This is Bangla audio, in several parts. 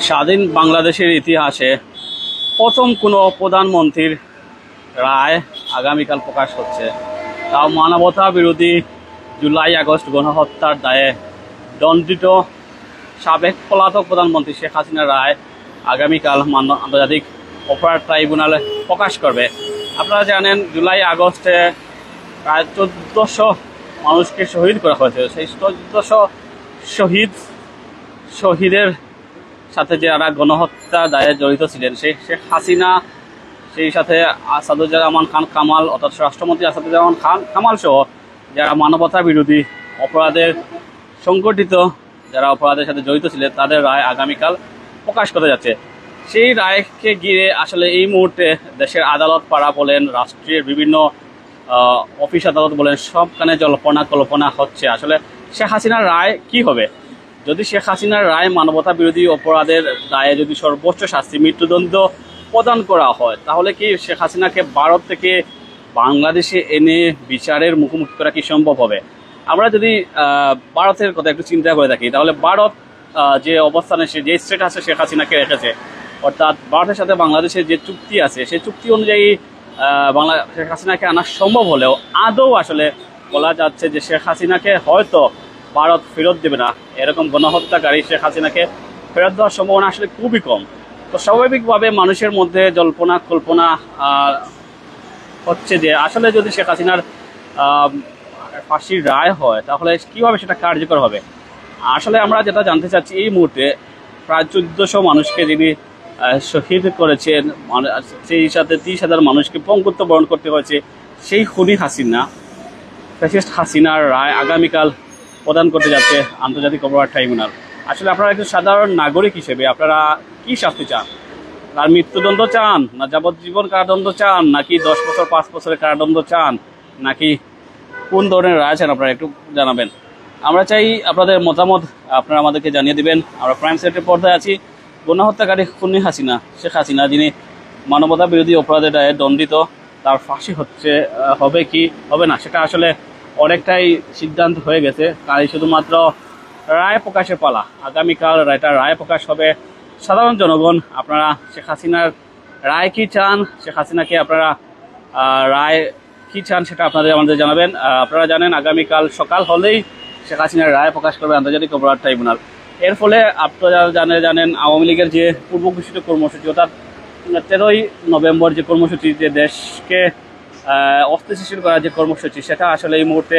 স্বাধীন বাংলাদেশের ইতিহাসে প্রথম কোনো প্রধানমন্ত্রীর রায় আগামীকাল প্রকাশ হচ্ছে। তাও মানবতা বিরোধী জুলাই আগস্ট গণহত্যার দায়ে দণ্ডিত সাবেক পলাতক প্রধানমন্ত্রী শেখ হাসিনার রায় আগামীকাল আন্তর্জাতিক অপরাধ ট্রাইব্যুনালে প্রকাশ করবে। আপনারা জানেন জুলাই আগস্টে প্রায় 1400 মানুষকে শহীদ করা হয়েছে। সেই 1400 শহীদের সাথে যারা গণহত্যা দায়ে জড়িত ছিলেন সেই শেখ হাসিনা, সেই সাথে আসাদুজ্জামান খান কামাল অর্থাৎ রাষ্ট্রমন্ত্রী আসাদুজ্জামান খান কামাল সহ যারা মানবতা বিরোধী অপরাধের সংগঠিত যারা অপরাধের সাথে জড়িত ছিলেন তাদের রায় আগামীকাল প্রকাশ করতে যাচ্ছে। সেই রায়কে ঘিরে আসলে এই মুহূর্তে দেশের আদালত পাড়া বলেন, রাষ্ট্রের বিভিন্ন অফিস আদালত বলেন, সবখানে জল্পনা কল্পনা হচ্ছে আসলে শেখ হাসিনার রায় কি হবে। যদি শেখ হাসিনার রায় মানবতা বিরোধী অপরাধের দায়ে যদি সর্বোচ্চ শাস্তি মৃত্যুদণ্ড প্রদান করা হয়, তাহলে কি শেখ হাসিনাকে ভারত থেকে বাংলাদেশে এনে বিচারের মুখোমুখি করা কি সম্ভব হবে? আমরা যদি ভারতের কথা একটু চিন্তা করে থাকি, তাহলে ভারত যে অবস্থানে যে স্টেটাসে শেখ হাসিনাকে রেখেছে, অর্থাৎ ভারতের সাথে বাংলাদেশের যে চুক্তি আছে সেই চুক্তি অনুযায়ী শেখ হাসিনাকে আনা সম্ভব হলেও আদৌ আসলে বলা যাচ্ছে যে শেখ হাসিনাকে হয়তো ভারত ফেরত দেবে না। এরকম গণহত্যাকারী শেখ হাসিনাকে ফেরত দেওয়ার সম্ভাবনা আসলে খুবই কম। তো স্বাভাবিকভাবে মানুষের মধ্যে জল্পনা কল্পনা হচ্ছে যে আসলে যদি শেখ হাসিনার ফাঁসির রায় হয় তাহলে কীভাবে সেটা কার্যকর হবে। আসলে আমরা যেটা জানতে চাচ্ছি, এই মুহূর্তে প্রায় 1400 মানুষকে যিনি শহীদ করেছেন, সেই সাথে 30,000 মানুষকে পঙ্গুত্ব বরণ করতে হয়েছে, সেই খুনি হাসিনা, ফ্যাসিস্ট হাসিনার রায় আগামীকাল প্রদান করতে যাচ্ছে আন্তর্জাতিক অপরাধ ট্রাইব্যুনাল। আসলে আপনারা একজন সাধারণ নাগরিক হিসেবে আপনারা কি শাস্তি চান? আর মৃত্যুদণ্ড চান, না যাবজ্জীবন কারাদণ্ড চান, নাকি 10 বছর 5 বছরের কারাদণ্ড চান, নাকি কোন ধরনের রায় চান আপনারা একটু জানাবেন। আমরা চাই আপনাদের মতামত আপনারা আমাদেরকে জানিয়ে দিবেন। আমরা প্রাইম সেক্টরের পর্দায় আছি। গণহত্যাকারী খুনি হাসিনা, শেখ হাসিনা, যিনি মানবতা বিরোধী অপরাধের দায়ে দণ্ডিত, তার ফাঁসি হবে কি হবে না সেটা আসলে অনেকটাই সিদ্ধান্ত হয়ে গেছে। তাই শুধুমাত্র রায় প্রকাশের পালা। আগামীকাল রায় প্রকাশ হবে। সাধারণ জনগণ আপনারা শেখ হাসিনার রায় কি চান, শেখ হাসিনাকে আপনারা রায় কি চান সেটা আমাদের জানাবেন। আপনারা জানেন আগামীকাল সকাল হলেই শেখ হাসিনার রায় প্রকাশ করবে আন্তর্জাতিক অপরাধ ট্রাইব্যুনাল। এর ফলে আপনারা জানেন আওয়ামী লীগের যে পূর্ব ঘোষিত কর্মসূচি, অর্থাৎ 13ই নভেম্বর যে কর্মসূচি, যে দেশকে অস্থিতিশীল করার যে কর্মসূচি, সেটা আসলে এই মুহূর্তে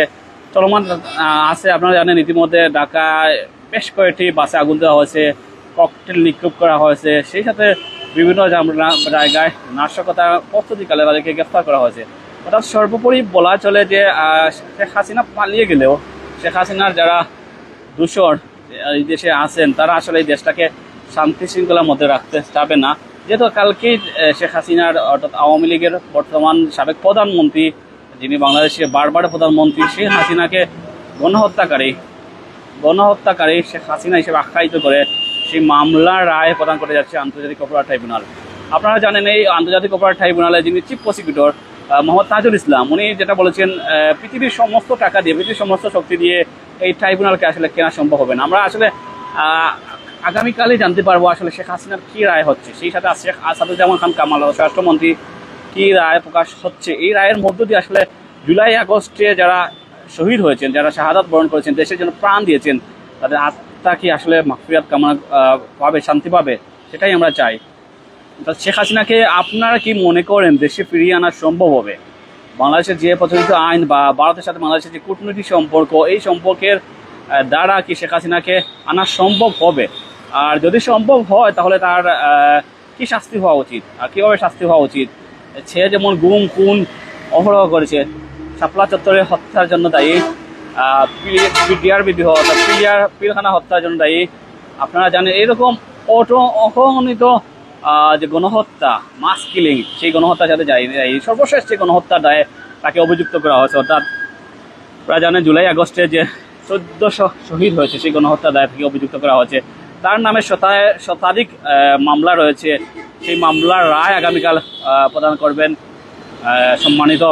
চলমান আছে। আপনারা জানেন ইতিমধ্যে ঢাকায় বেশ কয়েকটি বাসে আগুন দেওয়া হয়েছে, ককটেল নিক্ষেপ করা হয়েছে, সেই সাথে বিভিন্ন জায়গায় নাশকতার প্রস্তুতিকালে তাদেরকে গ্রেফতার করা হয়েছে। অর্থাৎ সর্বোপরি বলা চলে যে শেখ হাসিনা পালিয়ে গেলেও শেখ হাসিনার যারা দূষর এই দেশে আছেন তারা আসলে এই দেশটাকে শান্তি শৃঙ্খলার মধ্যে রাখতে চাবে না। যেহেতু কালকেই শেখ হাসিনার অর্থাৎ আওয়ামী লীগের বর্তমান সাবেক প্রধানমন্ত্রী, যিনি বাংলাদেশের বারবার প্রধানমন্ত্রী, শেখ হাসিনাকে গণহত্যাকারী শেখ হাসিনা হিসেবে আখ্যায়িত করে সেই মামলার রায় প্রদান করতে যাচ্ছে আন্তর্জাতিক অপরাধ ট্রাইব্যুনাল। আপনারা জানেন এই আন্তর্জাতিক অপরাধ ট্রাইব্যুনালে যিনি চিফ প্রসিকিউটর মোহাম্মদ তাজুল ইসলাম, উনি যেটা বলেছেন, পৃথিবীর সমস্ত টাকা দিয়ে, পৃথিবীর সমস্ত শক্তি দিয়ে এই ট্রাইব্যুনালকে আসলে কেনা সম্ভব হবে না। আমরা আসলে আগামীকালই জানতে পারবো আসলে শেখ হাসিনার কী রায় হচ্ছে। সেই সাথে শেখ আসাদুজ্জামান খান কামাল স্বরাষ্ট্রমন্ত্রী কী রায় প্রকাশ হচ্ছে। এই রায়ের মধ্য দিয়ে আসলে জুলাই আগস্টে যারা শহীদ হয়েছেন, যারা শাহাদাত বরণ করেছেন, দেশের জন্য প্রাণ দিয়েছেন, তাদের আত্মা কি আসলে মাগফিরাত কামনা পাবে, শান্তি পাবে, সেটাই আমরা চাই। শেখ হাসিনাকে আপনারা কি মনে করেন দেশে ফিরিয়ে আনা সম্ভব হবে? বাংলাদেশের যে প্রচলিত আইন বা ভারতের সাথে বাংলাদেশের যে কূটনৈতিক সম্পর্ক, এই সম্পর্কের দ্বারা কি শেখ হাসিনাকে আনা সম্ভব হবে? আর যদি সম্ভব হয় তাহলে তার কি শাস্তি হওয়া উচিত আর কীভাবে শাস্তি হওয়া উচিত? সে যেমন গুম খুন অহরহ করেছে, শাপলা চত্বরে হত্যার জন্য দায়ী, পিডিআর বিদ্রোহ অর্থাৎ পিলখানা হত্যার জন্য দায়ী। আপনারা জানেন এরকম অগণিত যে গণহত্যা, মাস কিলিং, সেই গণহত্যার সাথে যাই সর্বশেষ যে গণহত্যার দায়ে তাকে অভিযুক্ত করা হয়েছে। অর্থাৎ আপনারা জানেন জুলাই আগস্টে যে 1400 শহীদ হয়েছে সেই গণহত্যার দায়ে তাকে অভিযুক্ত করা হয়েছে। তার নামে শতাধিক মামলা রয়েছে। সেই মামলার রায় আগামীকাল প্রদান করবেন সম্মানিত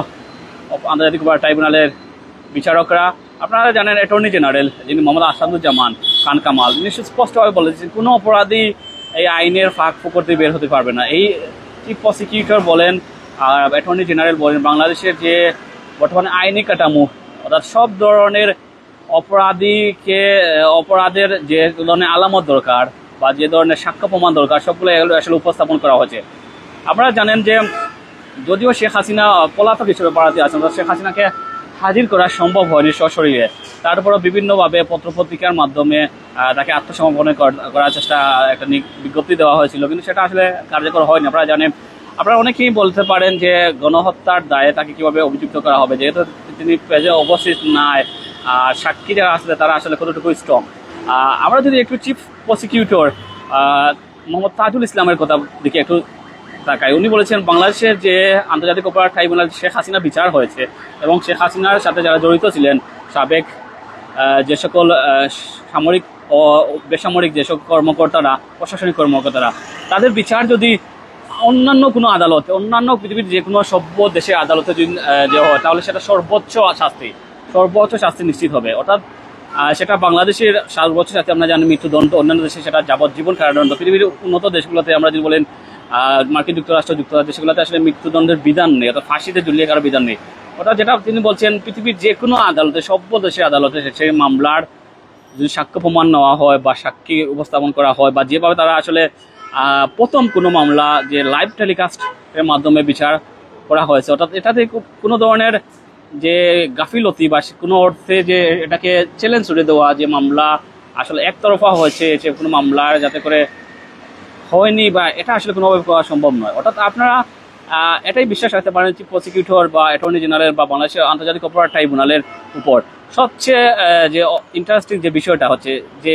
আন্তর্জাতিক অপরাধ ট্রাইব্যুনালের বিচারকরা। আপনারা জানেন অ্যাটর্নি জেনারেল যিনি মোহাম্মদ আসাদুজ্জামান খান কামাল, তিনি স্পষ্টভাবে বলেছেন কোনো অপরাধী এই আইনের ফাঁক ফোকর দিয়ে বের হতে পারবে না। এই চিফ প্রসিকিউটর বলেন, অ্যাটর্নি জেনারেল বলেন, বাংলাদেশের যে বর্তমানে আইনি কাঠামো, অর্থাৎ সব ধরনের অপরাধের যে ধরনের আলামত দরকার বা যে ধরনের সাক্ষ্য প্রমাণ দরকার, সবগুলো এগুলো আসলে উপস্থাপন করা হয়েছে। আপনারা জানেন যে যদিও শেখ হাসিনা পলাতক হিসেবে ভারতে আছেন, শেখ হাসিনাকে হাজির করা সম্ভব হয়নি সশরীরে, তারপরেও বিভিন্নভাবে পত্রপত্রিকার মাধ্যমে তাকে আত্মসমর্পণ করার চেষ্টা, একটা বিজ্ঞপ্তি দেওয়া হয়েছিল, কিন্তু সেটা আসলে কার্যকর হয়নি। আপনারা জানেন, আপনারা অনেকেই বলতে পারেন যে গণহত্যার দায়ে তাকে কিভাবে অভিযুক্ত করা হবে, যেহেতু তিনি পেজে উপস্থিত নাই, সাক্ষী যারা আসলে তারা আসলে কতটুকু স্ট্রং। আমরা যদি একটু চিফ প্রসিকিউটর মোহাম্মদ তাজুল ইসলামের কথা দেখি একটু তাকাই, উনি বলেছেন বাংলাদেশের যে আন্তর্জাতিক অপরাধ ট্রাইব্যুনাল শেখ হাসিনা বিচার হয়েছে এবং শেখ হাসিনার সাথে যারা জড়িত ছিলেন সাবেক যে সকল সামরিক ও বেসামরিক যেসব কর্মকর্তারা, প্রশাসনিক কর্মকর্তারা, তাদের বিচার যদি অন্যান্য কোনো আদালতে, অন্যান্য পৃথিবীর যে কোনো সভ্য দেশের আদালতে যদি দেওয়া হয়, তাহলে সেটা সর্বোচ্চ শাস্তি নিশ্চিত হবে। অর্থাৎ সেটা বাংলাদেশের সর্বোচ্চ শাস্তি আমরা জানি মৃত্যুদণ্ড, অন্যান্য দেশে সেটা যাবজ্জীবন কারাদণ্ড। পৃথিবীর উন্নত দেশগুলোতে আমরা যদি বলেন মার্কিন যুক্তরাষ্ট্র, যুক্তরাজ্য, সেগুলোতে আসলে মৃত্যুদণ্ডের বিধান নেই, অর্থাৎ ফাঁসিতে ঝুলিয়ে কারো বিধান নেই। অর্থাৎ যেটা তিনি বলছেন, পৃথিবীর যে কোনো আদালতে, সভ্য দেশের আদালতে সেই মামলার যদি সাক্ষ্য প্রমাণ নেওয়া হয় বা সাক্ষী উপস্থাপন করা হয়, বা যেভাবে তারা আসলে প্রথম কোনো মামলা যে লাইভ টেলিকাস্টের মাধ্যমে বিচার করা হয়েছে, অর্থাৎ এটাতে কোনো ধরনের যে গাফিলতি বা কোনো অর্থে যে এটাকে চ্যালেঞ্জ করে দেওয়া, যে মামলা আসলে একতরফা হয়েছে, যে কোনো মামলা যাতে করে হয়নি, বা এটা আসলে কোনোভাবে করা সম্ভব নয়। অর্থাৎ আপনারা এটাই বিশ্বাস রাখতে পারেন চিফ প্রসিকিউটর বা অ্যাটর্নি জেনারেল বা বাংলাদেশের আন্তর্জাতিক অপরাধ ট্রাইব্যুনালের উপর। সবচেয়ে যে ইন্টারেস্টিং যে বিষয়টা হচ্ছে যে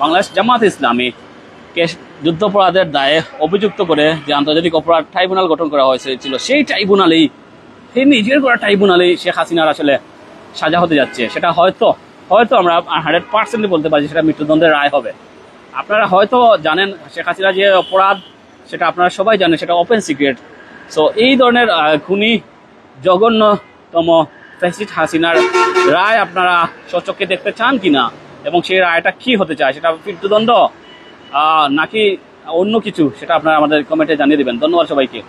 বাংলাদেশ জামাত ইসলামীকে যুদ্ধাপরাধের দায়ে অভিযুক্ত করে যে আন্তর্জাতিক অপরাধ ট্রাইব্যুনাল গঠন করা হয়েছিল, সেই ট্রাইব্যুনালেই, সেই নিজের করা ট্রাইব্যুনালেই শেখ হাসিনার আসলে সাজা হতে যাচ্ছে। সেটা হয়তো আমরা 100% বলতে পারি সেটা মৃত্যুদণ্ডের রায় হবে। আপনারা হয়তো জানেন শেখ হাসিনা যে অপরাধ, সেটা আপনারা সবাই জানেন, সেটা ওপেন সিক্রেট। সো এই ধরনের খুনি জঘন্যতম ফ্যাসিস্ট হাসিনার রায় আপনারা স্বচক্ষে দেখতে চান কিনা, এবং সেই রায়টা কি হতে চায়, সেটা মৃত্যুদণ্ড নাকি অন্য কিছু, সেটা আপনারা আমাদের কমেন্টে জানিয়ে দেবেন। ধন্যবাদ সবাইকে।